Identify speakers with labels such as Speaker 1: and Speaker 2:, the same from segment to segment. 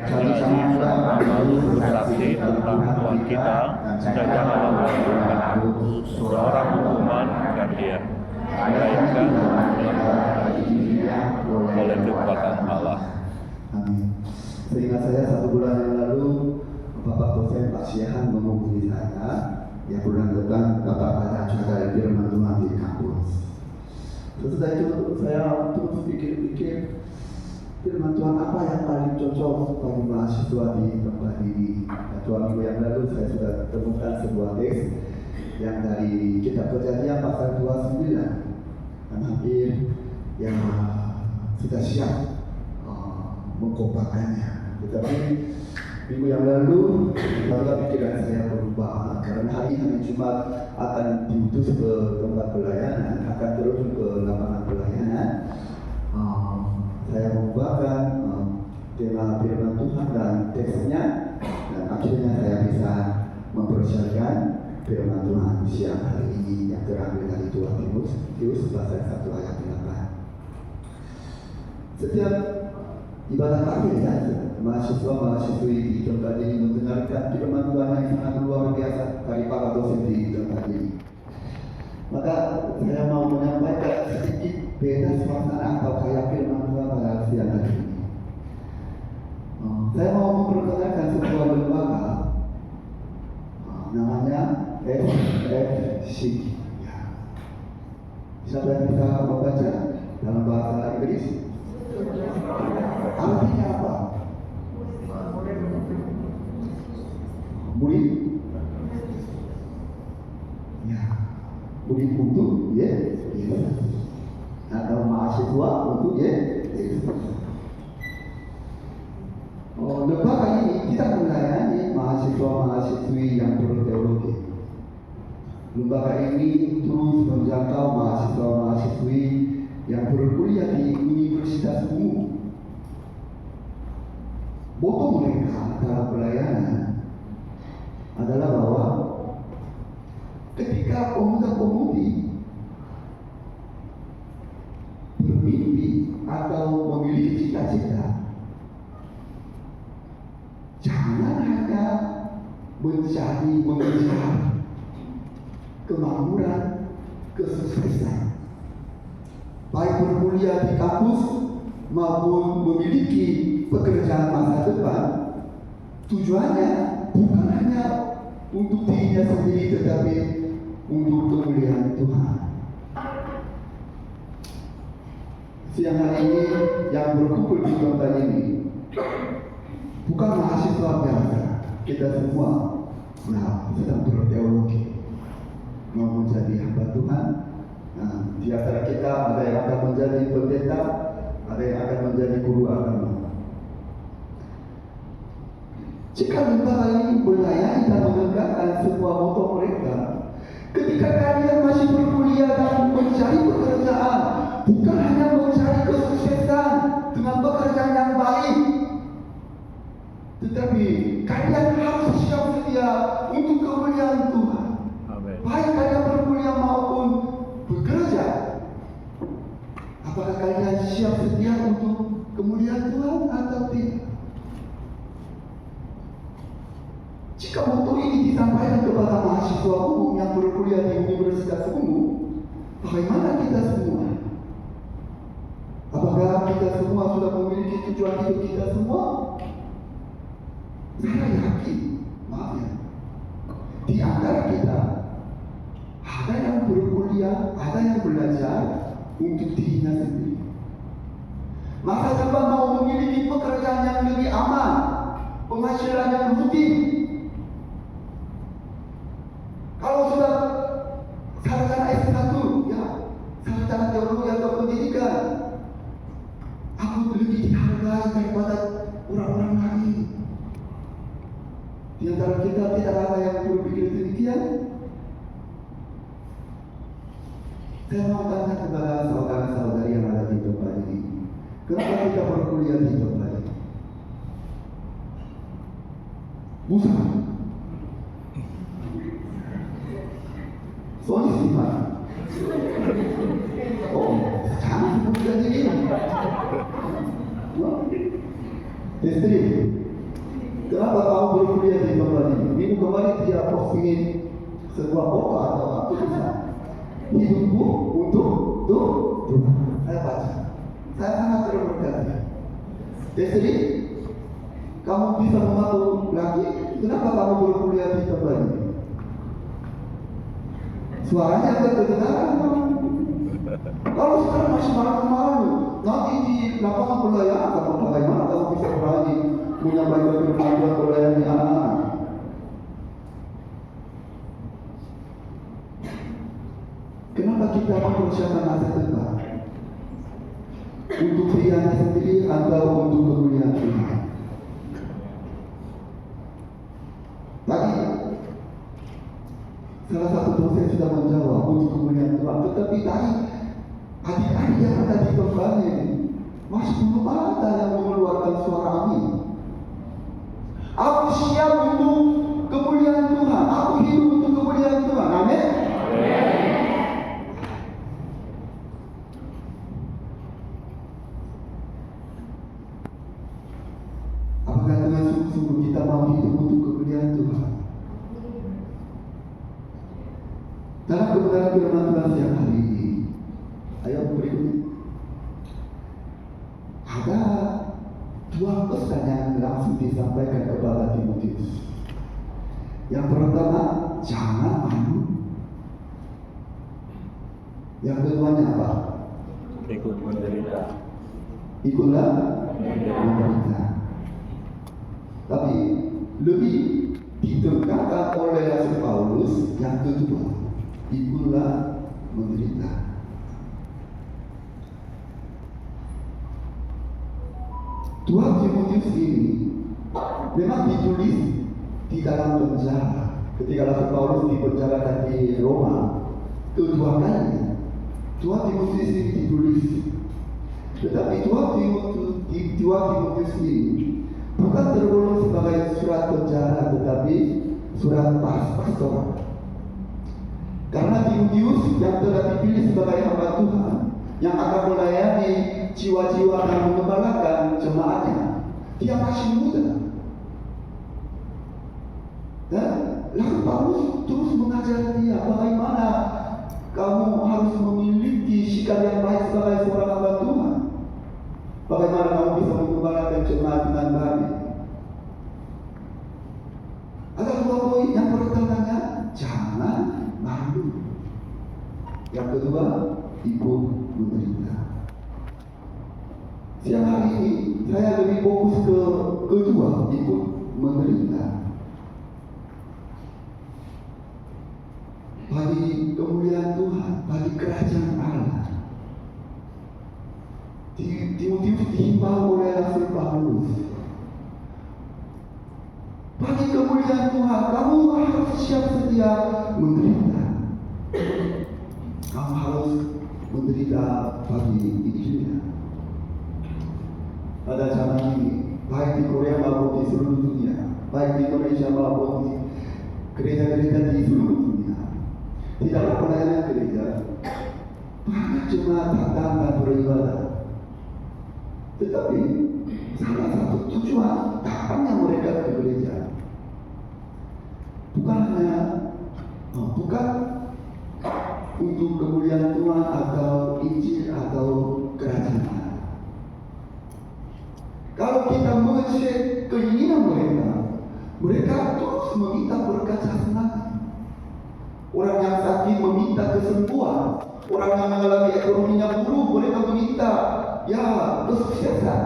Speaker 1: Jadi selalu bersaksi tentang Tuhan kita dan janganlah melakukan seorang hukuman gantian, melainkan oleh kekuatan Allah.
Speaker 2: Amin. Seingat saya 1 bulan yang lalu Bapak dosen Pak Syahan menghubungi saya, ya bulan depan Bapak ada acara firman Tuhan di kampus. Setelah itu saya terus pikir-pikir firman Tuhan apa yang paling cocok bagi mahasiswa di tempat ini. 2 minggu yang lalu saya sudah temukan sebuah teks yang dari Kitab Kejadian pasal 29 dan hampir yang sudah siap mengkompakannya. Tetapi minggu yang lalu pikiran saya berubah karena hari Jumat akan diutus ke tempat pelayanan, akan terus ke lapangan pelayanan. Saya membawakan tema firman Tuhan dan teksnya, dan akhirnya saya bisa mempersiapkan firman Tuhan siang hari ini yang terambil dari 2 Timotius pasal 1 ayat 8. Setiap ibadah akhir ya, mahasiswa-mahasiswi di tempat ini mendengarkan firman Tuhan yang sangat luar biasa dari para dosen di tempat ini. Maka saya mau menyampaikan sedikit beda suasana atau kayak firman Tuhan pada siang hari ini. Saya mau memperkenalkan sebuah lembaga namanya FFC. Siapa yang bisa membaca dalam bahasa Inggris? Artinya apa? Murid? Ya, murid untuk Yesus, atau mahasiswa untuk Yesus. Lembaga ini tidak melayani mahasiswa-mahasiswi yang berteologi. Lembaga ini terus menjangkau mahasiswa-mahasiswi yang berkuliah di universitas umum. Moto mereka dalam pelayanan adalah bahwa ketika pemuda-pemudi bermimpi atau memiliki cita-cita, jangan hanya mencari mengejar kemakmuran, kesuksesan, baik berkuliah di kampus maupun memiliki pekerjaan masa depan. Tujuannya bukan hanya untuk dirinya sendiri, tetapi untuk kemuliaan Tuhan. Siang hari ini yang berkumpul di tempat ini bukan mahasiswa biasa. Kita semua sedang berteologi, mau menjadi hamba Tuhan. Di antara kita ada yang akan menjadi pendeta, ada yang akan menjadi guru agama. Jika lembaga ini melayani dan menegakkan semua moto mereka, ketika kalian masih berkuliah dan mencari pekerjaan, bukan hanya mencari kesuksesan dengan pekerjaan yang baik, tetapi kalian harus siap sedia untuk kemuliaan Tuhan.
Speaker 1: Amin.
Speaker 2: Baik kalian berkuliah maupun bekerja, apakah kalian siap sedia untuk kemuliaan Tuhan atau tidak? Jika moto ini disampaikan kepada mahasiswa umum yang berkuliah di universitas umum, bagaimana kita semua? Apakah kita semua sudah memiliki tujuan hidup kita semua? Saya yakin, maaf ya, di antara kita ada yang berkuliah, ada yang belajar untuk dirinya sendiri. Masa depan mau memiliki pekerjaan yang lebih aman, penghasilan yang rutin. Kalau sudah sarjana S1, ya sarjana teologi atau pendidikan, aku lebih dihargai daripada orang-orang lain. Di antara kita tidak ada yang berpikir demikian. Saya mau tanya kepada saudara-saudari yang ada di tempat ini, kenapa kita berkuliah di tempat ini? Musa, soalnya sih Pak. Jangan sebutkan ini. Istri, Kenapa kamu berkuliah di tempat ini? Minggu kemarin dia postingin sebuah foto atau tulisan. Hidupku untuk Tuhan. Saya baca. Saya sangat terberkati. Jadi, kamu bisa membantu lagi. Kenapa kamu berkuliah di tempat ini? Suaranya kedengaran. Kalau sekarang masih malu-malu, nanti di lapangan pelayanan, bagaimana kamu bisa berani menyampaikan firman Tuhan melayani anak-anak? Kenapa kita mempersiapkan masa depan? Untuk dirinya sendiri atau untuk kemuliaan Tuhan? Tadi salah satu dosen sudah menjawab untuk kemuliaan Tuhan, tetapi tadi adik-adik yang ada di tempat ini masih belum ada yang mengeluarkan suara amin. Aku siap untuk kemuliaan Tuhan. Aku hidup untuk kemuliaan Tuhan. Amin. Apakah dengan sungguh-sungguh kita mau hidup untuk kemuliaan Tuhan? Dalam kebenaran firman Tuhan siang hari ini, ayat berikutnya, ada dua pesan yang langsung disampaikan kepada Timotius. Yang pertama, jangan malu. Yang keduanya apa?
Speaker 1: Ikut menderita.
Speaker 2: Ikutlah menderita. Tapi lebih ditekankan oleh Rasul Paulus yang kedua, ikutlah menderita. Dua Timotius ini memang ditulis di dalam penjara. Ketika Rasul Paulus dipenjarakan di Roma kedua kalinya, dua Timotius ini ditulis. Tetapi dua Timotius ini bukan tergolong sebagai surat penjara, tetapi surat pastoral. Karena Timotius yang telah dipilih sebagai hamba Tuhan, yang akan melayani jiwa-jiwa dan mengembalakan jemaatnya, dia masih muda. Dan lalu Paulus terus mengajar dia bagaimana kamu harus memiliki sikap yang baik sebagai seorang hamba Tuhan. Bagaimana kamu bisa mengembalakan jemaat dengan baik. Ada dua poin. Yang pertamanya, jangan malu. Yang kedua, ikut menderita. Siang hari ini saya lebih fokus ke kedua, ikut menderita. Bagi kemuliaan Tuhan, bagi kerajaan Allah, Timotius dihimbau oleh Rasul Paulus. Bagi kemuliaan Tuhan, kamu harus siap sedia menderita. Kamu harus menderita bagi Injilnya. Pada zaman ini, baik di Korea maupun di seluruh dunia, baik di Indonesia maupun di gereja-gereja di seluruh dunia, di dalam pelayanan gereja, banyak jemaat datang dan beribadah. Tetapi salah satu tujuan datangnya mereka ke gereja bukan untuk kemuliaan Tuhan atau Injil atau kerajaan Allah. Kalau kita mengecek keinginan mereka terus meminta berkat jasmani. Orang yang sakit meminta kesembuhan, orang yang mengalami ekonominya buruk mereka meminta kesuksesan.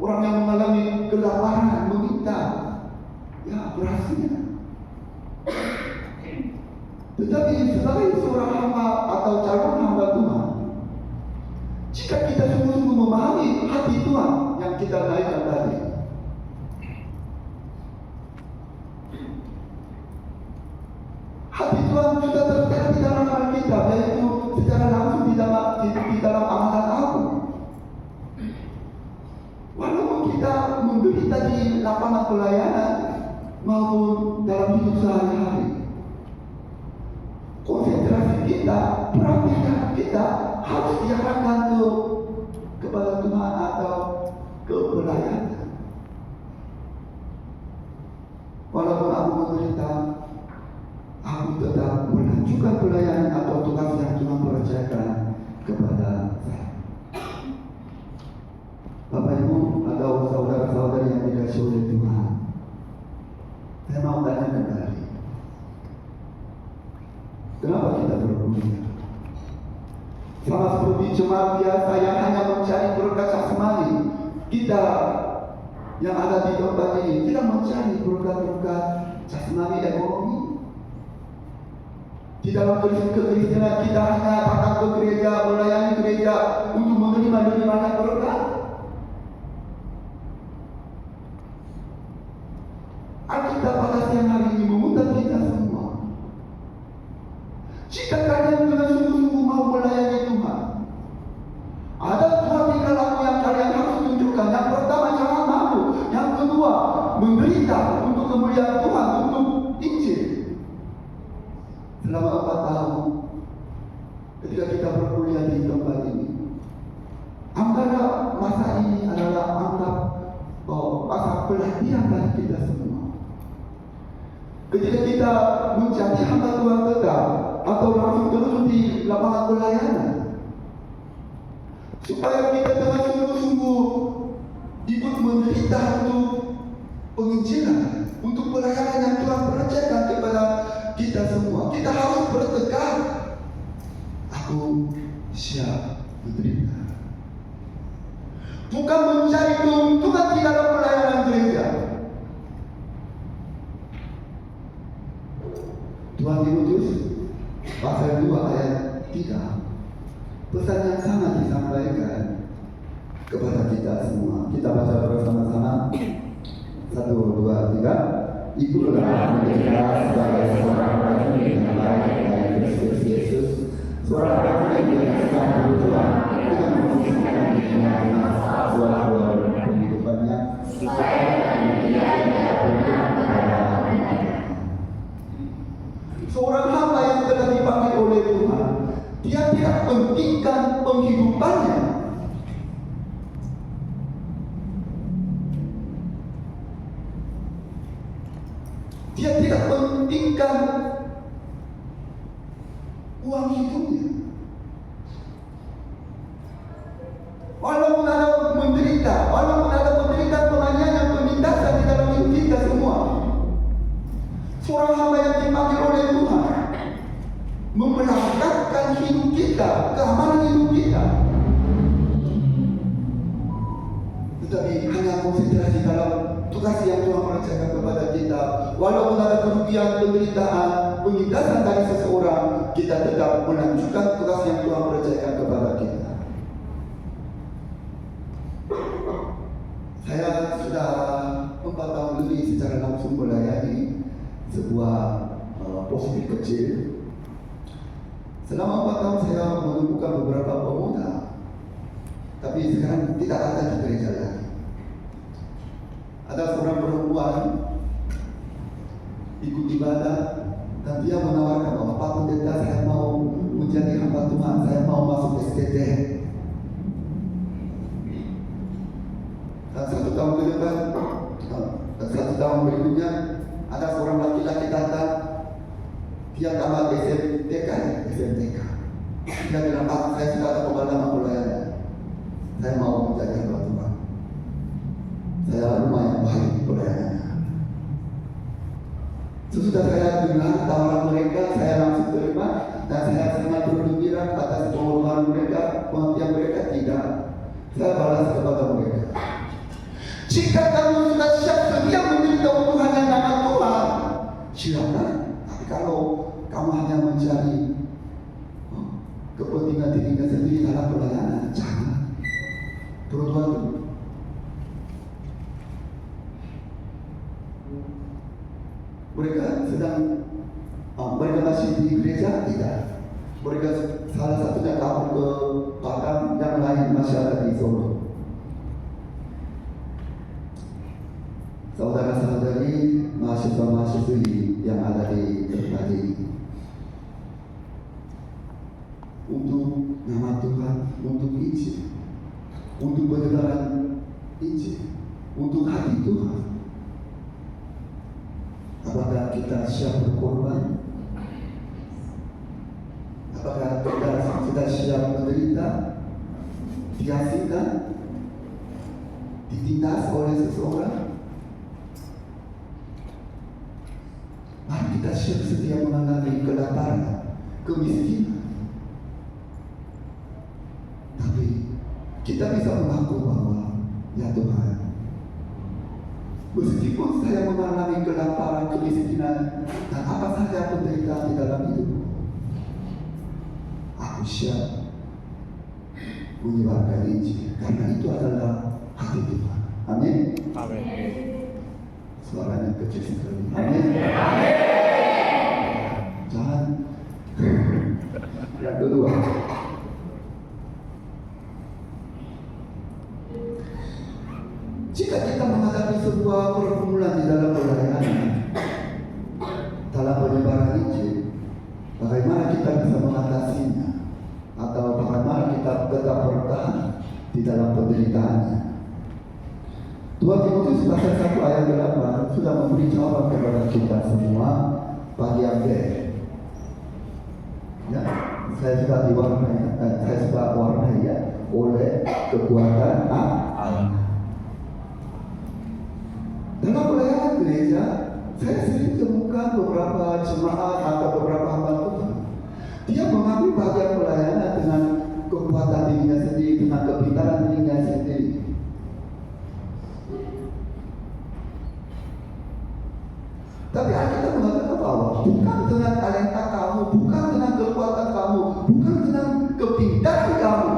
Speaker 2: Orang yang mengalami kelaparan meminta berhasil. Tetapi sebagai seorang hamba atau calon hamba Tuhan, jika kita sungguh-sungguh memahami hati Tuhan yang kita naikkan tadi, hati Tuhan sudah tertera di dalam Alkitab, yaitu secara langsung di dalam amalan Agung. Walaupun kita menderita di lapangan pelayanan maupun dalam hidup sehari-hari, konsentrasi kita, perhatian kita harus diarahkan kepada Tuhan atau ke pelayanan. dikasih oleh Tuhan. Saya mau tanya kembali, kenapa kita berkuliah? Sama seperti jemaat biasa yang hanya mencari berkat jasmani, kita yang ada di tempat ini tidak mencari berkat-berkat jasmani ekonomi. Di dalam kekristenan kita hanya datang ke gereja, melayani gereja untuk menerima berkat. Alkitab pada siang hari ini mengundang kita semua. Jika kalian dengan sungguh-sungguh mau melayani Tuhan, ada dua tingkah laku yang kalian harus tunjukkan. Yang pertama, jangan malu. Yang kedua, menderita untuk kemuliaan Tuhan, untuk Injil. Selama 4 tahun ketika kita berkuliah di tempat ini, antara masa ini adalah masa pelatihan bagi kita semua. Ketika kita menjadi hamba Tuhan tetap atau langsung terus di lapangan pelayanan, supaya kita dengan sungguh-sungguh ikut menderita untuk penginjilan, untuk pelayanan yang Tuhan percayakan kepada kita semua. Kita harus bertekad, aku siap menderita. Bukan mencari keuntungan di dalam pelayanan gereja. Tuhan Timotius pasal 2 ayat 3, pesan yang sangat disampaikan kepada kita semua. Kita baca bersama-sama. 1, 2, 3. Itulah mereka sebagai seorang prajurit yang baik dari Kristus Yesus, seorang prajurit yang sedang berjuang dengan memposisikan dirinya di sebuah kehidupannya supaya dia tidak berjuang kepada orang. Seorang hamba yang telah dipanggil oleh Tuhan, dia tidak pentingkan penghidupannya. Dia tidak pentingkan uang hidupnya. Walaupun ada menderita, walaupun ada penderitaan, penganiayaan, penindasan di dalam hidup kita semua, seorang hamba yang dipanggil oleh Tuhan memperhatikan hidup kita, keamanan hidup kita, tetapi hanya konsentrasi dalam tugas yang Tuhan percayakan kepada kita. Walaupun ada kerugian, penderitaan, penindasan dari seseorang, kita tetap melanjutkan tugas yang Tuhan percayakan kepada kita. Saya sudah 4 tahun lebih secara langsung melayani sebuah posisi kecil. Selama 4 tahun saya menemukan beberapa pemuda, tapi sekarang tidak ada di gereja lagi. Ada seorang perempuan ikut ibadah dan dia menawarkan bahwa Pak Pendeta, saya mau menjadi hamba Tuhan, saya mau masuk SKT. Dan 1 tahun ke depan, dan 1 tahun berikutnya, ada seorang laki-laki datang, dia tamat SMTK. Dia bilang, Pak, saya sudah ada pengalaman pelayanan, saya mau menjadi hamba Tuhan. Saya lumayan baik di pelayanannya. Sesudah saya dengar tawaran mereka, saya langsung terima dan saya sangat bergembira atas pengorbanan mereka, pengertian mereka. Tidak, saya balas kepada mereka, jika kamu sudah siap sedia menderita untuk hanya nama Tuhan, silakan. Tapi kalau kamu hanya mencari kepentingan dirinya sendiri dalam pelayanan, jangan. Berdoa dulu. Mereka mereka masih di gereja? Tidak. Mereka salah satunya kabur ke Padang, yang lain masih ada di Solo. Saudara-saudari, mahasiswa-mahasiswi yang ada di tempat ini, untuk nama Tuhan, untuk Injil, untuk penyebaran Injil, untuk hati Tuhan, apakah kita siap berkorban? Apakah kita sudah siap menderita, diasingkan, ditindas oleh seseorang, kita setia mengalami kelaparan, kemiskinan. Tapi kita bisa mengaku bahwa, ya Tuhan, meskipun saya mengalami kelaparan, kemiskinan, dan apa saja penderitaan di dalam hidup, aku siap menyebarkan Injil, karena itu adalah hati Tuhan. Amin.
Speaker 1: Amin.
Speaker 2: Suaranya kecil sekali. Amin. Jangan. Yang kedua, jika kita menghadapi sebuah pergumulan di dalam pelayanan, dalam penyebaran Injil, bagaimana kita bisa mengatasinya, atau bagaimana kita tetap bertahan di dalam penderitaannya? 2 Timotius pasal 1 ayat 8 sudah memberi jawaban kepada kita semua bagian B. Ya, saya sudah warnai ya, oleh kekuatan Allah. Dalam pelayanan gereja, saya sering temukan beberapa jemaat atau beberapa hamba Tuhan. Dia mengambil bagian pelayanan dengan kekuatan dirinya sendiri, dengan kepintaran dirinya sendiri. Tapi Alkitab mengatakan bahwa bukan dengan talenta kamu, bukan dengan kekuatan kamu, bukan dengan kepintaran kamu,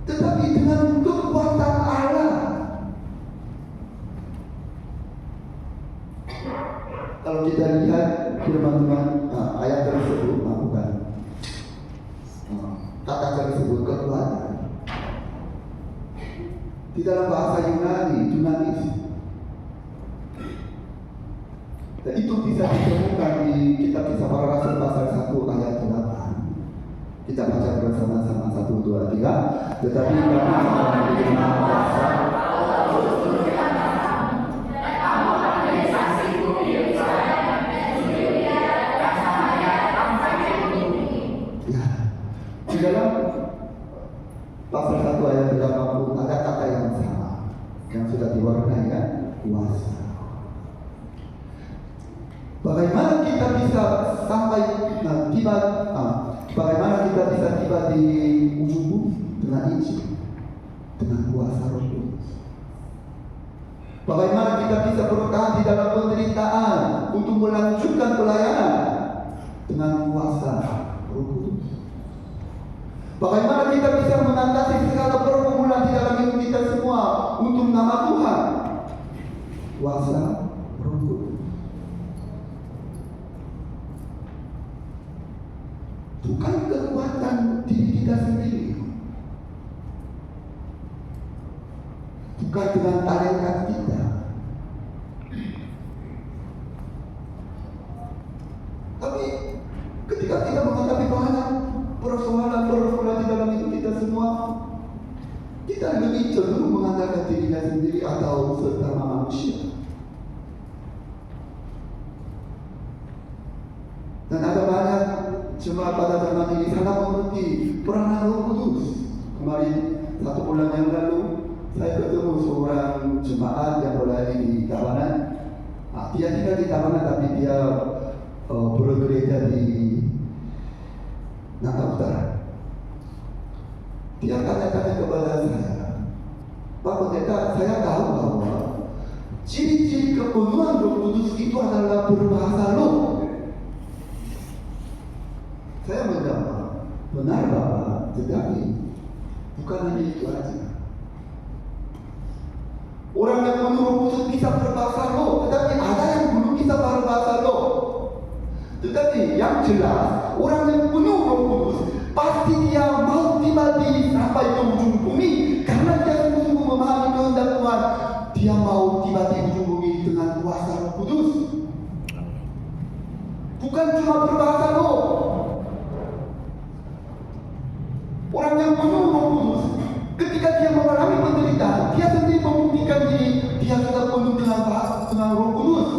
Speaker 2: tetapi dengan kekuatan Allah. Kalau kita lihat firman ayat tersebut, bukan kata tersebut kekuatan. Di dalam bahasa Yunani, Yunanis. Dan itu bisa ditemukan di kitab Kisah Para Rasul pasal 1 ayat 8. Kita baca bersama-sama 1, 2, 3. Tetapi kami akan menerima kuasa di dalam pasal 1 ayat 80 ada kata yang sama yang sudah diwarnai kan, kuasa. Bagaimana kita bisa sampai bagaimana kita bisa tiba di ujung bumi dengan Injil, dengan kuasa Roh Kudus. Bagaimana kita bisa bertahan di dalam penderitaan untuk melanjutkan pelayanan dengan kuasa Roh Kudus. Bagaimana kita bisa mengatasi segala pergumulan di dalam hidup kita semua untuk nama Tuhan, kuasa Roh Kudus. Bukan kekuatan diri kita sendiri, bukan dengan talenta kita, tapi ketika kita menghadapi banyak persoalan di dalam hidup kita semua, kita lebih cenderung mengandalkan dirinya sendiri atau sesama manusia. Dan ada banyak jemaat pada zaman ini sangat mengerti peranan Roh Kudus. Kemarin 1 bulan yang lalu saya ketemu seorang jemaat yang melayani di Tabanan. Dia tinggal di Tabanan tapi dia bergereja di Nangka Utara. Dia tanya-tanya kepada saya, Pak Pendeta, saya tahu bahwa ciri-ciri kepenuhan Roh Kudus itu adalah berbahasa roh. Saya menjawab, benar Bapak, tetapi bukan hanya itu aja. Orang yang penuh Roh Kudus bisa berbahasa roh, tetapi ada yang belum bisa berbahasa roh. Tetapi yang jelas, orang yang penuh Roh Kudus pasti dia mau tiba sampai ke ujung bumi, karena dia sungguh-sungguh memahami kehendak Tuhan. Dia mau tiba di ujung bumi dengan kuasa Roh Kudus. Bukan cuma berbahasa roh. Orang yang penuh Roh Kudus, ketika dia mengalami penderitaan, dia sendiri membuktikan diri dia sudah penuh dengan Roh Kudus.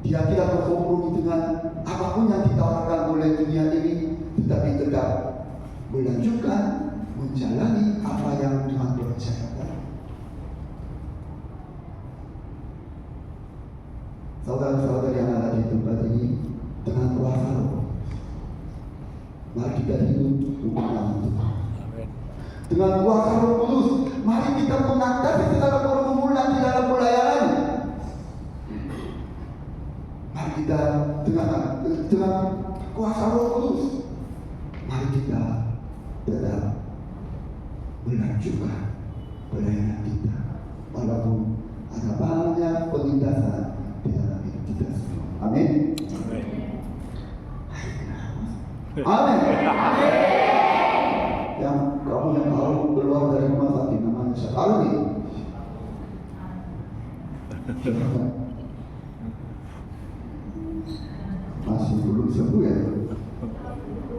Speaker 2: Dia tidak berkompromi dengan apapun yang ditawarkan oleh dunia ini, tetapi tetap melanjutkan menjalani apa yang Tuhan percayakan. saudara-saudara yang ada di tempat ini, dengan kuasa Roh, mari kita hidup untuk nama Tuhan. Dengan kuasa Roh Kudus, mari kita mengatasi segala pergumulan di dalam pelayanan. Mari kita dengan kuasa Roh Kudus, mari kita tetap melanjutkan pelayanan kita, walaupun ada banyak penindasan di dalam hidup kita semua. Amin. Amin. Yang kamu yang baru keluar dari rumah sakit namanya Syakari. Masih belum sembuh ya?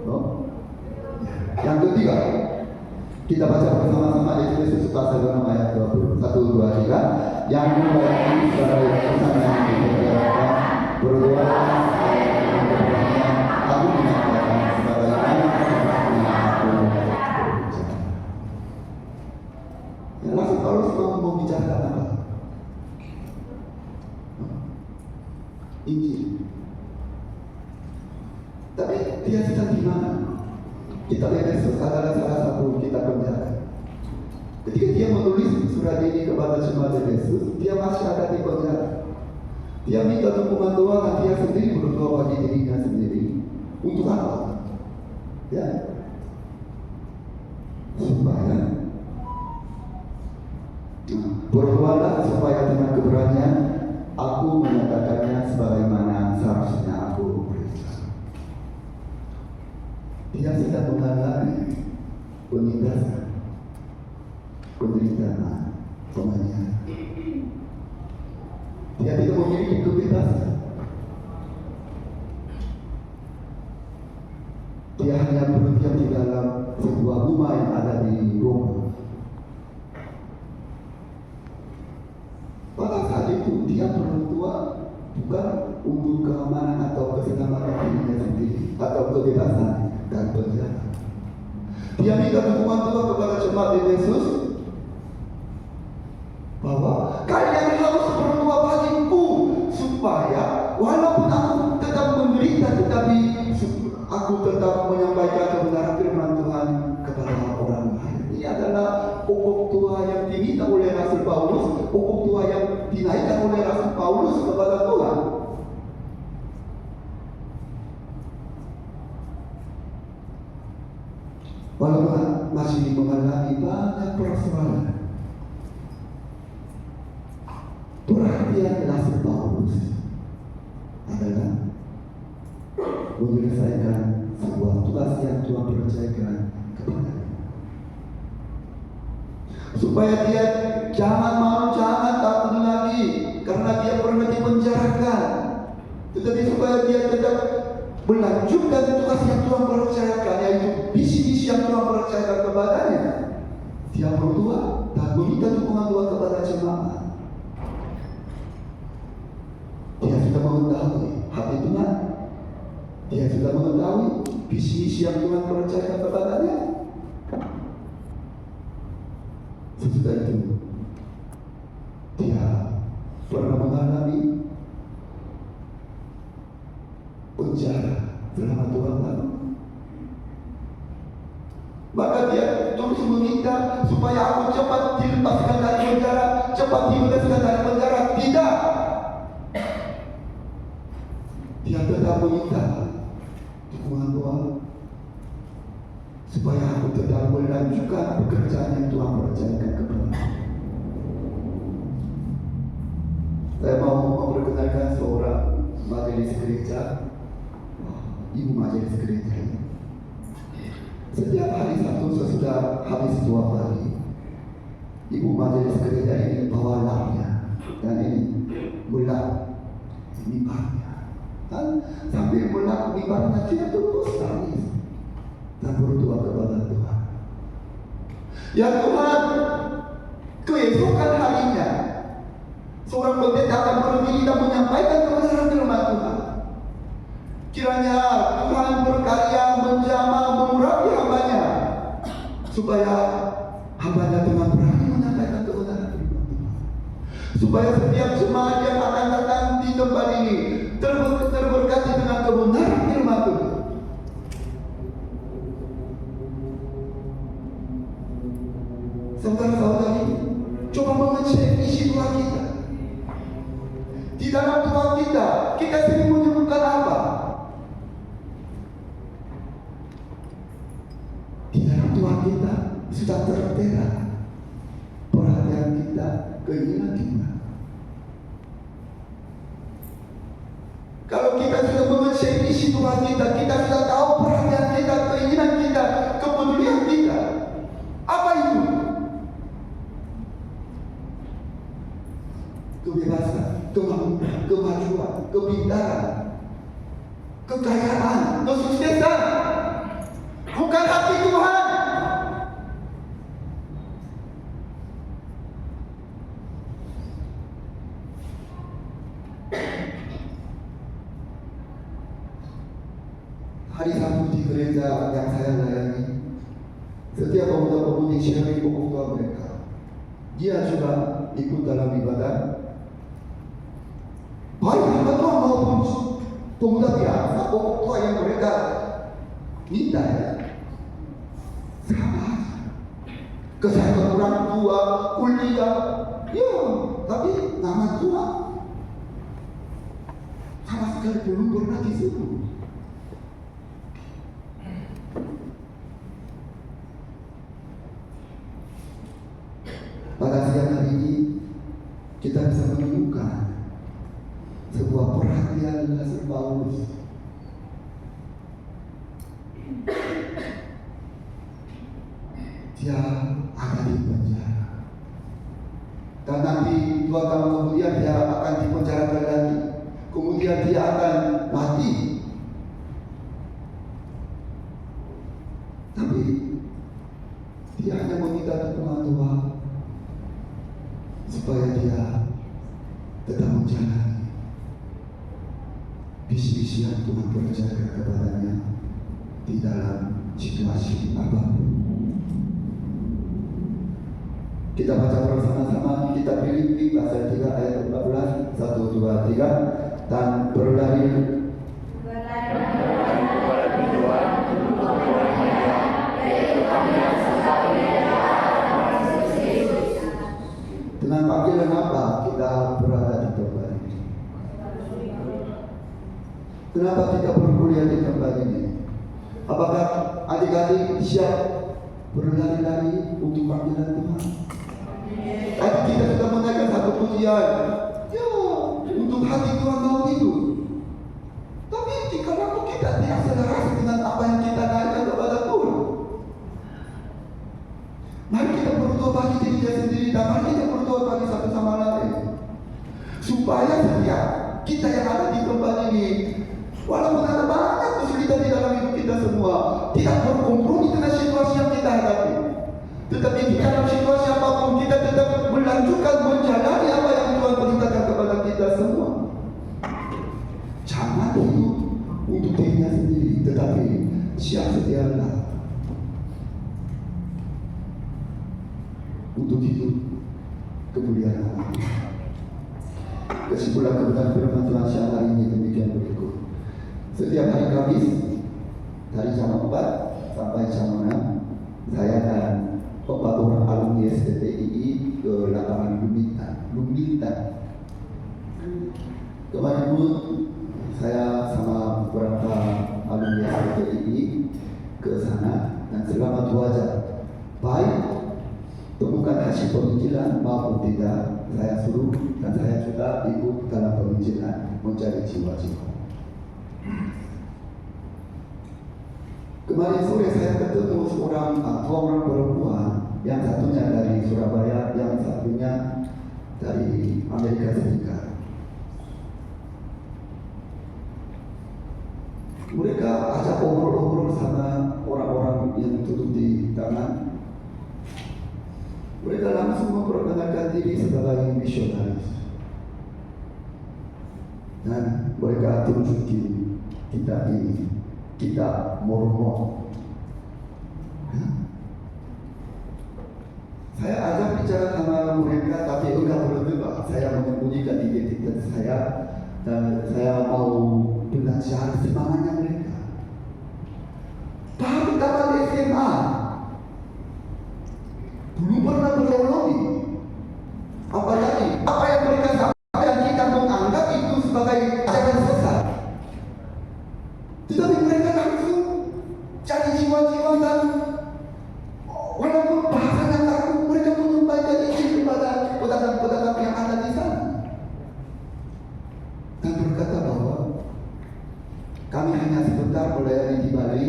Speaker 2: Oh. Yang ketiga, kita baca bersama-sama Efesus pasal 6 ayat 20. 1, 2, 3. Yang membaiki secara urusan yang dikerjakan, berdoa aku menyatakan sebagaimana aku berbicara. Yang Rasul Paulus mau membicarakan apa? Injil. Tapi dia sedang di mana? Kitab Efesus adalah salah satu kitab penjara. Ketika dia menulis surat ini kepada jemaat Efesus, dia masih ada di penjara. Dia minta dukungan doa dan dia sendiri berdoa bagi dirinya sendiri. Untuk apa? Ya, supaya berdoalah supaya dengan keberanian aku menyatakannya sebagaimana seharusnya aku berbicara. Dia sedang mengalami penindasan, penderitaan, penganiayaan. Dia tidak memiliki kebebasan. Dia hanya berdiam di dalam sebuah rumah yang ada di Roma. Pada saat itu dia berdoa bukan untuk keamanan atau keselamatan dirinya sendiri atau kebebasan dan penjara. Dia minta dukungan Tuhan kepada jemaat Efesus bahwa kalian harus berdoa bagiku supaya walaupun aku tetap menderita, tetapi aku tetap menyampaikan kebenaran firman Tuhan kepada orang lain. Ini adalah pokok doa yang diminta oleh Rasul Paulus, pokok doa yang dinaikkan oleh Rasul Paulus kepada Tuhan. Walaupun masih mengalami banyak persoalan, perhatian Rasul Paulus adalah menyelesaikan sebuah tugas yang Tuhan percayakan kepadanya, supaya dia jangan malu, jangan takut lagi karena dia pernah dipenjarakan, tetapi supaya dia tetap melanjutkan tugas yang Tuhan percayakan, yaitu visi-visi yang Tuhan percayakan kepadanya. Dia berdoa dan meminta dukungan Tuhan kepada jemaat. Dia sudah mengetahui hati Tuhan. Dia sudah mengetahui visi-visi yang Tuhan percayakan kepadanya. Sesudah itu, dia pernah mengalami penjara selama 2 tahun. Maka dia terus meminta supaya aku cepat dilepaskan dari penjara, cepat dibebaskan dari penjara. Tidak. Dia tetap meminta dukungan Tuhan supaya aku tetap melanjutkan pekerjaan yang Tuhan percayakan kepada aku. Saya mau memperkenalkan seorang majelis gereja, ibu majelis gereja ini. Setiap hari Sabtu sesudah habis 2 hari, ibu majelis gereja ini bawa lapnya dan ini melap mimbarnya, dan sambil melap mimbarnya dia terus nangis dan berdoa kepada Tuhan. Ya Tuhan, keesokan harinya seorang pendeta akan berdiri dan menyampaikan kebenaran firman Tuhan. Kiranya Tuhan berkarya menjamah mengurapi hambanya, supaya hambanya dengan berani menyampaikan kebenaran firman Tuhan, supaya setiap jemaat yang akan datang di tempat ini terberkati dengan kebenaran firman Tuhan. Saudara-saudari, coba mengecek isi doa kita. Di dalam doa kita sering menyebutkan apa? Di dalam doa kita sudah tertera perhatian kita, keinginan kita. Kalau kita sudah mengecek isi doa kita sudah tahu perhatian kita, keinginan kita, kepedulian kita. Apa itu? Kebebasan, kemampuan, kemajuan, kepintaran, kekayaan, kesuksesan. Bukan hati Tuhan. Hari Sabtu di gereja yang saya layani, setiap pemuda-pemudi sharing pokok tua mereka. Dia juga ikut dalam ibadah. Baik hamba Tuhan maupun pemuda biasa, pokok tua yang mereka minta ya, sama aja. Kesehatan orang tua, kuliah, ya, tapi nama Tuhan sama sekali belum pernah disuruh. Pada siang hari ini kita bisa menemukan sebuah perhatian Rasul Paulus. Dia ada di penjara, dan nanti 2 tahun kemudian dia akan dipenjarakan lagi. Kemudian dia akan mati. Tapi dia hanya meminta dukungan Tuhan supaya dia tetap menjalani visi-visi yang Tuhan percayakan kepadanya di dalam situasi apapun. Kita baca bersama-sama kitab Filipi pasal 3 ayat 14, 1, 2, 3, dan berlari
Speaker 1: kepada tujuan untuk berbuat baik, yaitu kami yang sesat
Speaker 2: dengan panggilan apa kita berada di tempat ini? Kenapa kita berkuliah di tempat ini? Apakah adik-adik siap berlari-lari untuk panggilan Tuhan? Tadi kita sudah menaikkan satu pujian, ya, untuk hati Tuhan mau itu. Tapi jika kita tidak selarasi dengan apa yang kita naikkan kepada Tuhan, mari kita berdoa bagi diri sendiri, dan mari kita berdoa bagi satu sama lain, supaya setiap kita yang ada di tempat ini, walaupun ada banyak kesulitan di dalam hidup kita semua, tidak berkompromi dengan situasi yang kita hadapi. Tetapi di dalam situasi apapun kita tetap melanjutkan menjalani apa yang Tuhan perintahkan kepada kita semua. Jangan hidup untuk dirinya sendiri, tetapi siap sedialah untuk hidup kemuliaan Allah. Kesimpulan kebenaran firman Tuhan siang hari ini demikian berikut. Setiap hari Kamis dari jam 4 sampai jam 6 saya dan 4 orang alumni STTII ke lapangan Lumbintan. Kemarin pun saya sama beberapa alumni STTII ke sana, dan selama 2 jam baik temukan hasil penginjilan maupun tidak, saya suruh dan saya juga ikut dalam penginjilan mencari jiwa-jiwa. Kemarin sore saya ketemu 2 orang perempuan, yang satunya dari Surabaya, yang satunya dari Amerika Serikat. Mereka ajak obrol-obrol sama orang-orang yang duduk di taman. Mereka langsung memperkenalkan diri sebagai misionaris, dan mereka tunjukin kita ini, kita Mormon. Saya ajak bicara sama mereka, tapi enggak berdua. Saya menyembunyikan identitas saya Dan saya mau belajar semangatnya mereka. Baru tamat SMA, belum pernah berteologi. Apalagi apa yang mereka sampaikan kita menganggap itu sebagai ajaran sesat. Tetapi mereka langsung cari jiwa-jiwa dan walaupun bahasanya kaku, mereka menyampaikan Injil kepada pedagang-pedagang yang ada di sana. Dan berkata bahwa kami hanya sebentar melayani di Bali,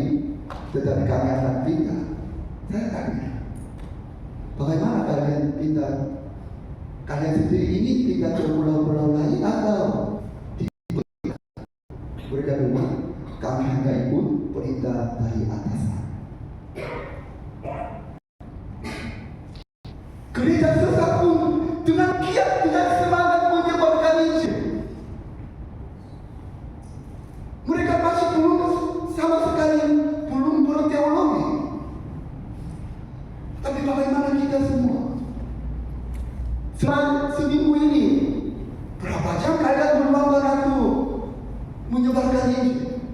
Speaker 2: tetapi kami akan pindah. Saya tanya, bagaimana kalian pindah? Kalian sendiri ini pindah ke pulau-pulau lain atau tidak? Mereka bilang, kami hanya ikut perintah dari atasan. Gereja sesat pun dengan giat, dengan semangat menyebarkan Injil. Mereka masih belum sama sekali belum berteologi. Tapi bagaimana kita semua? Seminggu ini berapa jam kalian meluangkan waktu menyebarkan Injil?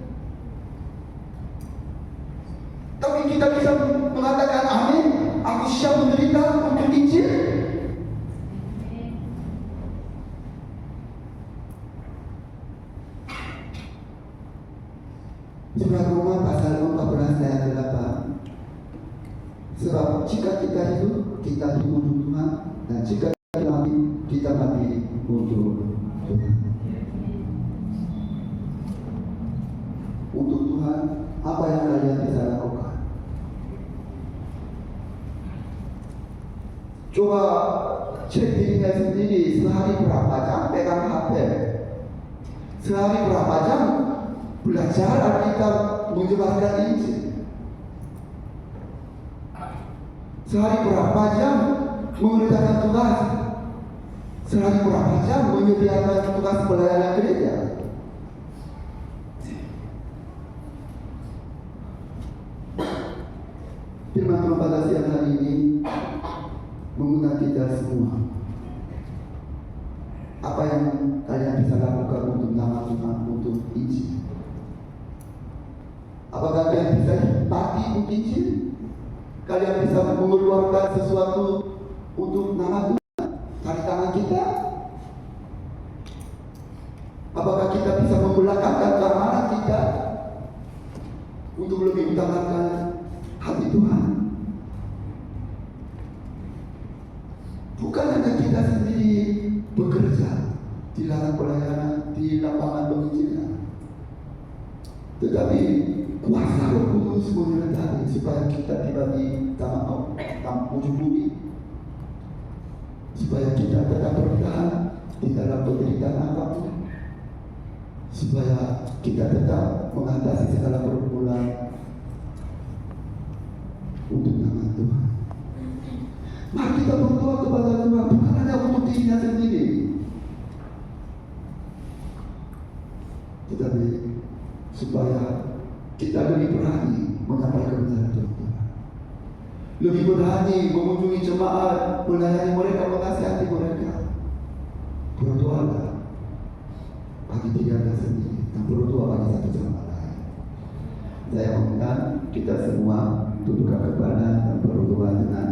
Speaker 2: Tapi kita bisa mengatakan amin, aku siap menderita untuk Injil. Surat Roma pasal 14 ayat 8. Sebab jika kita hidup, kita hidup untuk Tuhan, dan jika kita mati untuk Tuhan. Untuk Tuhan, apa yang kalian bisa lakukan? Coba cek dirinya sendiri, sehari berapa jam pegang HP? Sehari berapa jam belajar Alkitab, menyebarkan Injil? Sehari berapa jam mengerjakan tugas? Sehari berapa jam menyediakan tugas pelayanan gereja? Firman Tuhan pada siang hari ini mengundang kita semua. Apa yang kalian bisa lakukan untuk nama Tuhan, untuk Injil? Apakah kalian bisa mati untuk Injil? Kalian bisa mengeluarkan sesuatu untuk nama Tuhan dari tangan kita? Apakah kita bisa membelakangkan keamanan kita untuk lebih utamakan hati Tuhan? Bukan hanya kita sendiri bekerja di ladang pelayanan, di lapangan penginjilan, tetapi kuasa Roh Kudus menyertai supaya kita tiba di tanah ujung bumi, supaya kita tetap bertahan di dalam penderitaan apapun, supaya kita tetap mengatasi segala pergumulan untuk nama Tuhan. Mari kita berdoa kepada Tuhan, bukan hanya untuk dirinya sendiri, tetapi supaya kita lebih berani menyampaikan kebenaran Tuhan, lebih berani mengunjungi jemaat, melayani mereka, menasihati mereka. Berdoalah bagi diri Anda sendiri dan berdoa bagi satu sama lain. Saya mengundang kita semua dudukkan kepala dan berdoa dengan